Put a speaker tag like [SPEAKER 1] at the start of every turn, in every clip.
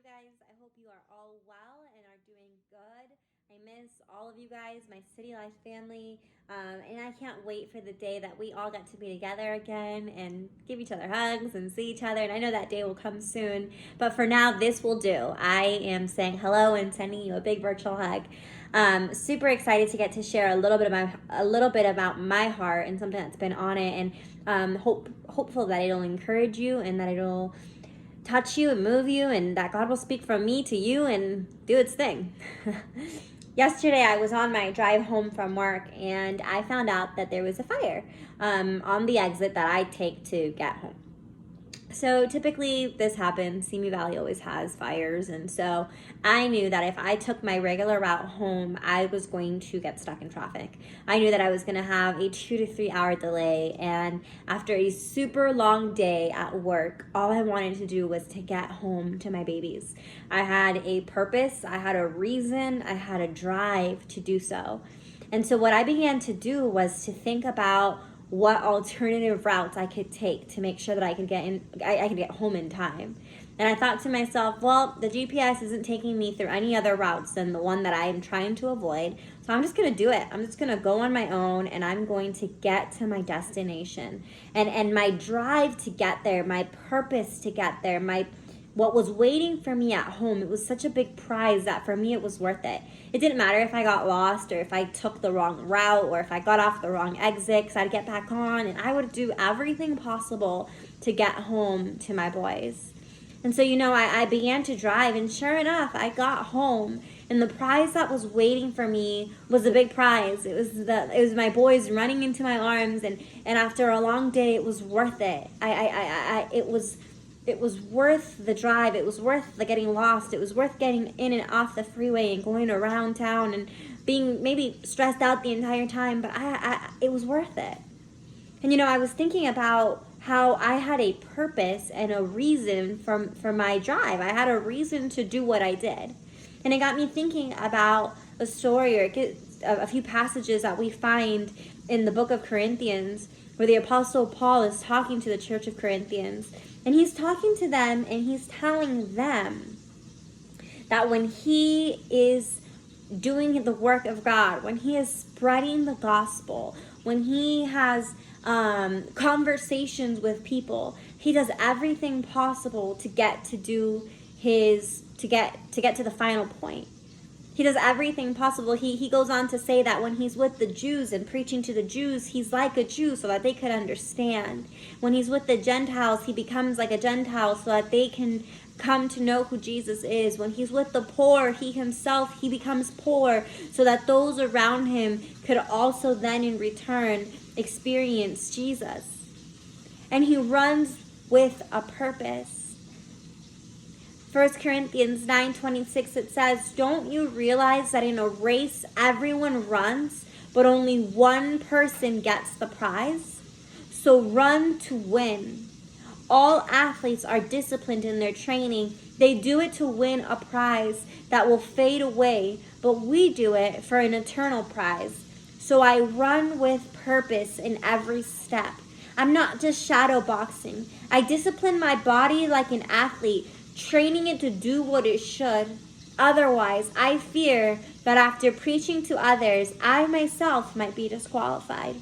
[SPEAKER 1] you guys? I hope you are all well and are doing good. I miss all of you guys, my City Life family, and I can't wait for the day that we all get to be together again and give each other hugs and see each other. And I know that day will come soon, but for now, this will do. I am saying hello and sending you a big virtual hug. Super excited to get to share a little bit about my heart and something that's been on it, and hopeful that it'll encourage you and that it'll touch you and move you, and that God will speak from me to you and do its thing. Yesterday, I was on my drive home from work, and I found out that there was a fire on the exit that I take to get home. So typically this happens. Simi Valley always has fires, and so I knew that if I took my regular route home, I was going to get stuck in traffic. I knew that I was going to have a 2 to 3 hour delay, and after a super long day at work, all I wanted to do was to get home to my babies. I had a purpose, I had a reason, I had a drive to do so. And so what I began to do was to think about what alternative routes I could take to make sure that I could get home in time. And I thought to myself, well, the GPS isn't taking me through any other routes than the one that I am trying to avoid. So I'm just going to do it. I'm just going to go on my own, and I'm going to get to my destination. And my drive to get there, my purpose to get there, what was waiting for me at home, it was such a big prize that for me it was worth it. It didn't matter if I got lost or if I took the wrong route or if I got off the wrong exit, because I'd get back on and I would do everything possible to get home to my boys. And so, I began to drive, and sure enough, I got home, and the prize that was waiting for me was a big prize. It was my boys running into my arms, and after a long day, it was worth it. It was worth the drive. It was worth the getting lost. It was worth getting in and off the freeway and going around town and being maybe stressed out the entire time, but it was worth it. And I was thinking about how I had a purpose and a reason for my drive. I had a reason to do what I did. And it got me thinking about a story or a few passages that we find in the book of Corinthians, where the Apostle Paul is talking to the church of Corinthians. And he's talking to them, and he's telling them that when he is doing the work of God, when he is spreading the gospel, when he has conversations with people, he does everything possible to get to the final point. He does everything possible. He goes on to say that when he's with the Jews and preaching to the Jews, he's like a Jew so that they could understand. When he's with the Gentiles, he becomes like a Gentile so that they can come to know who Jesus is. When he's with the poor, he becomes poor so that those around him could also then in return experience Jesus. And he runs with a purpose. 1 Corinthians 9:26, it says, "Don't you realize that in a race everyone runs, but only one person gets the prize? So run to win. All athletes are disciplined in their training. They do it to win a prize that will fade away, but we do it for an eternal prize. So I run with purpose in every step. I'm not just shadow boxing. I discipline my body like an athlete, training it to do what it should. Otherwise, I fear that after preaching to others, I myself might be disqualified."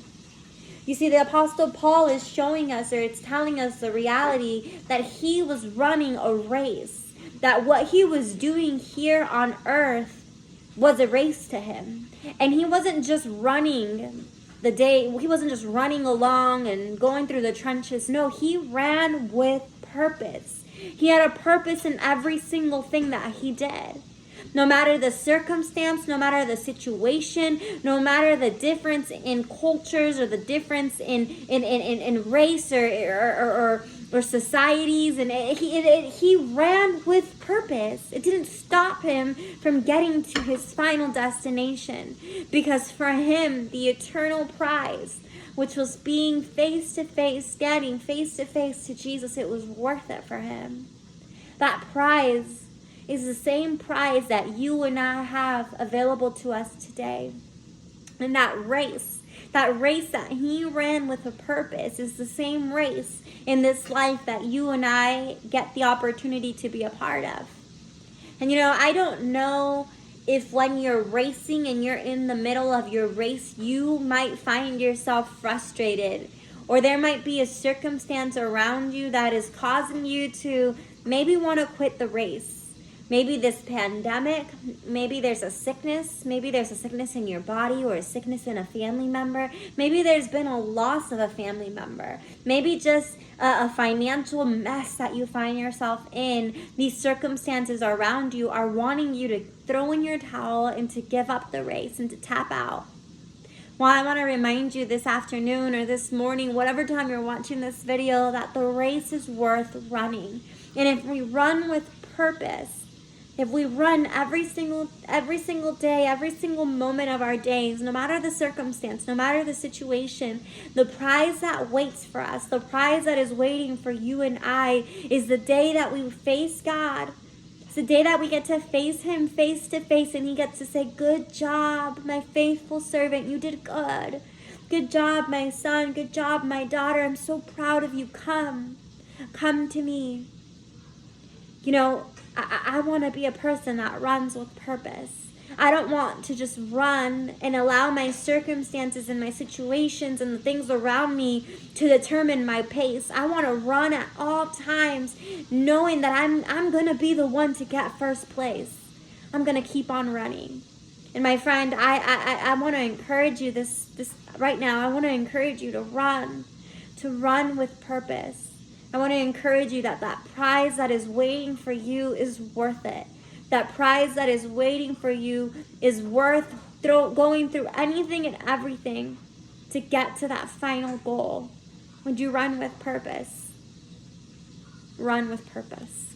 [SPEAKER 1] You see, the Apostle Paul is showing us, or it's telling us the reality that he was running a race, that what he was doing here on earth was a race to him. And he wasn't just running he wasn't just running along and going through the trenches. No, he ran with purpose. He had a purpose in every single thing that he did. No matter the circumstance, no matter the situation, no matter the difference in cultures or the difference in race or societies, and he ran with purpose. It didn't stop him from getting to his final destination, because for him, the eternal prize, which was being standing face to face to Jesus, it was worth it for him. That prize is the same prize that you and I have available to us today. And that race that he ran with a purpose is the same race in this life that you and I get the opportunity to be a part of. And I don't know if when you're racing and you're in the middle of your race, you might find yourself frustrated, or there might be a circumstance around you that is causing you to maybe want to quit the race. Maybe this pandemic, maybe there's a sickness in your body, or a sickness in a family member. Maybe there's been a loss of a family member. Maybe just a financial mess that you find yourself in. These circumstances around you are wanting you to throw in your towel and to give up the race and to tap out. Well, I want to remind you this afternoon or this morning, whatever time you're watching this video, that the race is worth running. And if we run with purpose, if we run every single day, every single moment of our days, no matter the circumstance, no matter the situation, the prize that waits for us, the prize that is waiting for you and I, is the day that we face God. It's the day that we get to face Him face to face, and He gets to say, "Good job, my faithful servant. You did good. Good job, my son. Good job, my daughter. I'm so proud of you. Come to me." I want to be a person that runs with purpose. I don't want to just run and allow my circumstances and my situations and the things around me to determine my pace. I want to run at all times knowing that I'm going to be the one to get first place. I'm going to keep on running. And my friend, I want to encourage you this right now. I want to encourage you to run with purpose. I want to encourage you that prize that is waiting for you is worth it. That prize that is waiting for you is worth going through anything and everything to get to that final goal. Would you run with purpose? Run with purpose.